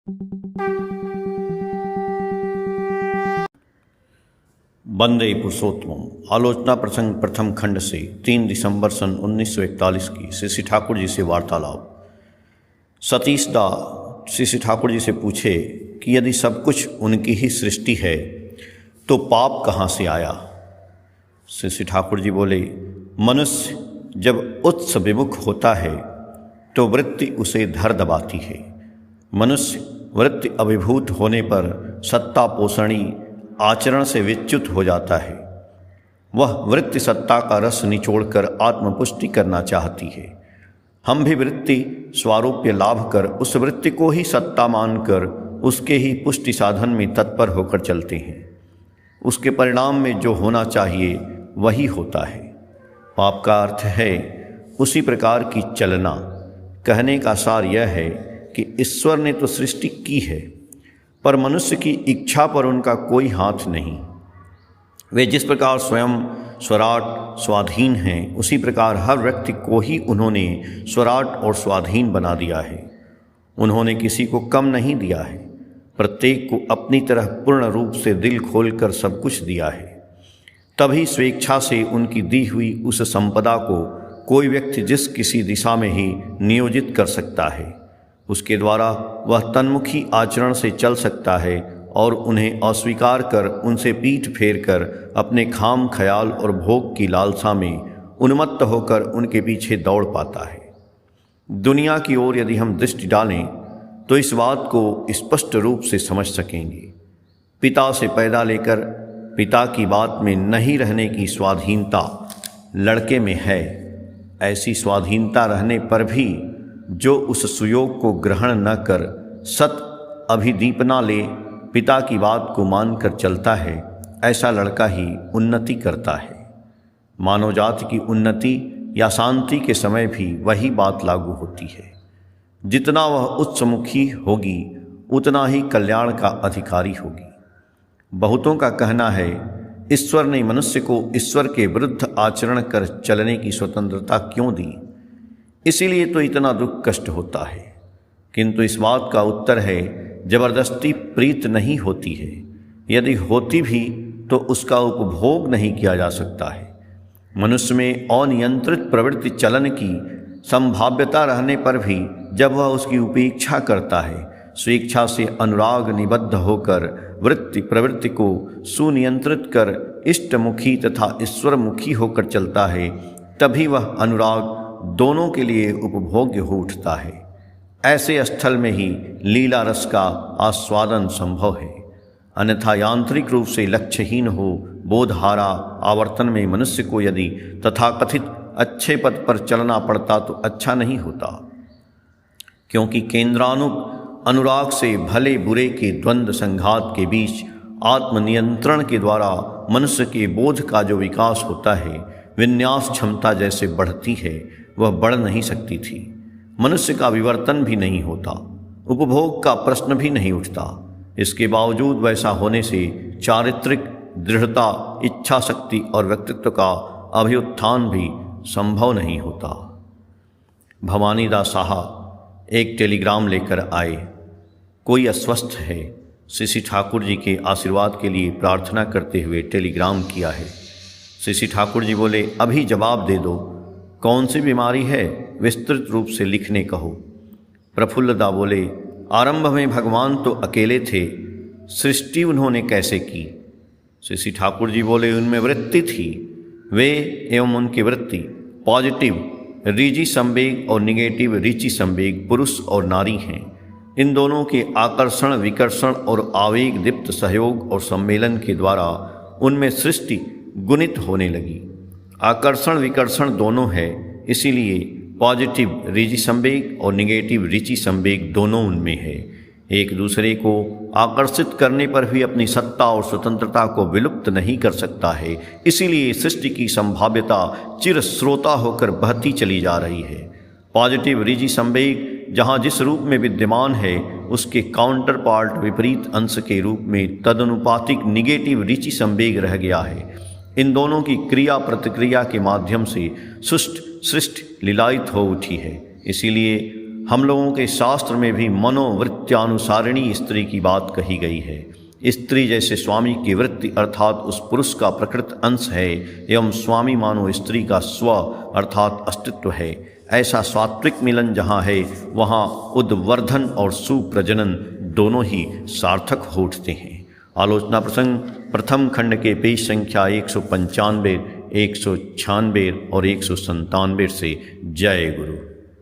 वंदे पुरुषोत्तम। आलोचना प्रसंग प्रथम खंड से 3 दिसंबर सन 1941 की श्री ठाकुर जी से वार्तालाप। सतीश दा श्री ठाकुर जी से पूछे कि यदि सब कुछ उनकी ही सृष्टि है तो पाप कहाँ से आया। श्री ठाकुर जी बोले, मनुष्य जब उत्स विमुख होता है तो वृत्ति उसे धर दबाती है। मनुष्य वृत्ति अभिभूत होने पर सत्ता पोषणी आचरण से विच्युत हो जाता है। वह वृत्ति सत्ता का रस निचोड़कर आत्मपुष्टि करना चाहती है। हम भी वृत्ति स्वारूप्य लाभ कर उस वृत्ति को ही सत्ता मानकर उसके ही पुष्टि साधन में तत्पर होकर चलते हैं। उसके परिणाम में जो होना चाहिए वही होता है। पाप का अर्थ है उसी प्रकार की चलना। कहने का सार यह है कि ईश्वर ने तो सृष्टि की है पर मनुष्य की इच्छा पर उनका कोई हाथ नहीं। वे जिस प्रकार स्वयं स्वराट स्वाधीन हैं उसी प्रकार हर व्यक्ति को ही उन्होंने स्वराट और स्वाधीन बना दिया है। उन्होंने किसी को कम नहीं दिया है, प्रत्येक को अपनी तरह पूर्ण रूप से दिल खोलकर सब कुछ दिया है। तभी स्वेच्छा से उनकी दी हुई उस संपदा को कोई व्यक्ति जिस किसी दिशा में ही नियोजित कर सकता है। उसके द्वारा वह तन्मुखी आचरण से चल सकता है और उन्हें अस्वीकार कर उनसे पीठ फेर कर अपने खाम ख्याल और भोग की लालसा में उन्मत्त होकर उनके पीछे दौड़ पाता है। दुनिया की ओर यदि हम दृष्टि डालें तो इस बात को स्पष्ट रूप से समझ सकेंगे। पिता से पैदा लेकर पिता की बात में नहीं रहने की स्वाधीनता लड़के में है। ऐसी स्वाधीनता रहने पर भी जो उस सुयोग को ग्रहण न कर सत अभिदीपना ले पिता की बात को मानकर चलता है, ऐसा लड़का ही उन्नति करता है। मानव जाति की उन्नति या शांति के समय भी वही बात लागू होती है। जितना वह उच्चमुखी होगी उतना ही कल्याण का अधिकारी होगी। बहुतों का कहना है ईश्वर ने मनुष्य को ईश्वर के विरुद्ध आचरण कर चलने की स्वतंत्रता क्यों दी, इसीलिए तो इतना दुख कष्ट होता है। किंतु इस बात का उत्तर है जबरदस्ती प्रीत नहीं होती है। यदि होती भी तो उसका उपभोग नहीं किया जा सकता है। मनुष्य में अनियंत्रित प्रवृत्ति चलन की संभाव्यता रहने पर भी जब वह उसकी उपेक्षा करता है, स्वेच्छा से अनुराग निबद्ध होकर वृत्ति प्रवृत्ति को सुनियंत्रित कर इष्टमुखी तथा ईश्वरमुखी होकर चलता है, तभी वह अनुराग दोनों के लिए उपभोग्य हो उठता है। ऐसे स्थल में ही लीला रस का आस्वादन संभव है। अन्यथा यांत्रिक रूप से लक्ष्यहीन हो बोधहारा आवर्तन में मनुष्य को यदि तथाकथित अच्छे पद पर चलना पड़ता तो अच्छा नहीं होता, क्योंकि केंद्रानुक अनुराग से भले बुरे के द्वंद्व संघात के बीच आत्मनियंत्रण के द्वारा मनुष्य के बोध का जो विकास होता है, विन्यास क्षमता जैसे बढ़ती है वह बढ़ नहीं सकती थी। मनुष्य का विवर्तन भी नहीं होता, उपभोग का प्रश्न भी नहीं उठता। इसके बावजूद वैसा होने से चारित्रिक दृढ़ता, इच्छा शक्ति और व्यक्तित्व का अभ्युत्थान भी संभव नहीं होता। भवानी दास साहब एक टेलीग्राम लेकर आए। कोई अस्वस्थ है, श्री ठाकुर जी के आशीर्वाद के लिए प्रार्थना करते हुए टेलीग्राम किया है। श्री ठाकुर जी बोले, अभी जवाब दे दो, कौन सी बीमारी है विस्तृत रूप से लिखने कहो। प्रफुल्लदा बोले, आरंभ में भगवान तो अकेले थे, सृष्टि उन्होंने कैसे की। श्री ठाकुर जी बोले, उनमें वृत्ति थी। वे एवं उनकी वृत्ति पॉजिटिव रीजी संवेग और निगेटिव रीचि संवेग पुरुष और नारी हैं। इन दोनों के आकर्षण विकर्षण और आवेग दीप्त सहयोग और सम्मेलन के द्वारा उनमें सृष्टि गुणित होने लगी। आकर्षण विकर्षण दोनों है, इसीलिए पॉजिटिव रीचि संवेग और निगेटिव रीचि संवेग दोनों उनमें है। एक दूसरे को आकर्षित करने पर भी अपनी सत्ता और स्वतंत्रता को विलुप्त नहीं कर सकता है। इसीलिए सृष्टि की संभाव्यता चिरस्रोता होकर बहती चली जा रही है। पॉजिटिव रीचि संवेग जहाँ जिस रूप में विद्यमान है उसके काउंटर पार्ट विपरीत अंश के रूप में तदनुपातिक निगेटिव रीचि संवेग रह गया है। इन दोनों की क्रिया प्रतिक्रिया के माध्यम से सुष्ट सृष्टि लीलायित हो उठी है। इसीलिए हम लोगों के शास्त्र में भी मनोवृत्त्यानुसारिणी स्त्री की बात कही गई है। स्त्री जैसे स्वामी की वृत्ति अर्थात उस पुरुष का प्रकृत अंश है एवं स्वामी मानो स्त्री का स्व अर्थात अस्तित्व है। ऐसा सात्विक मिलन जहाँ है वहाँ उद्वर्धन और सुप्रजनन दोनों ही सार्थक हो उठते हैं। आलोचना प्रसंग प्रथम खंड के पेज संख्या 195, 196 और 197 से। जय गुरु।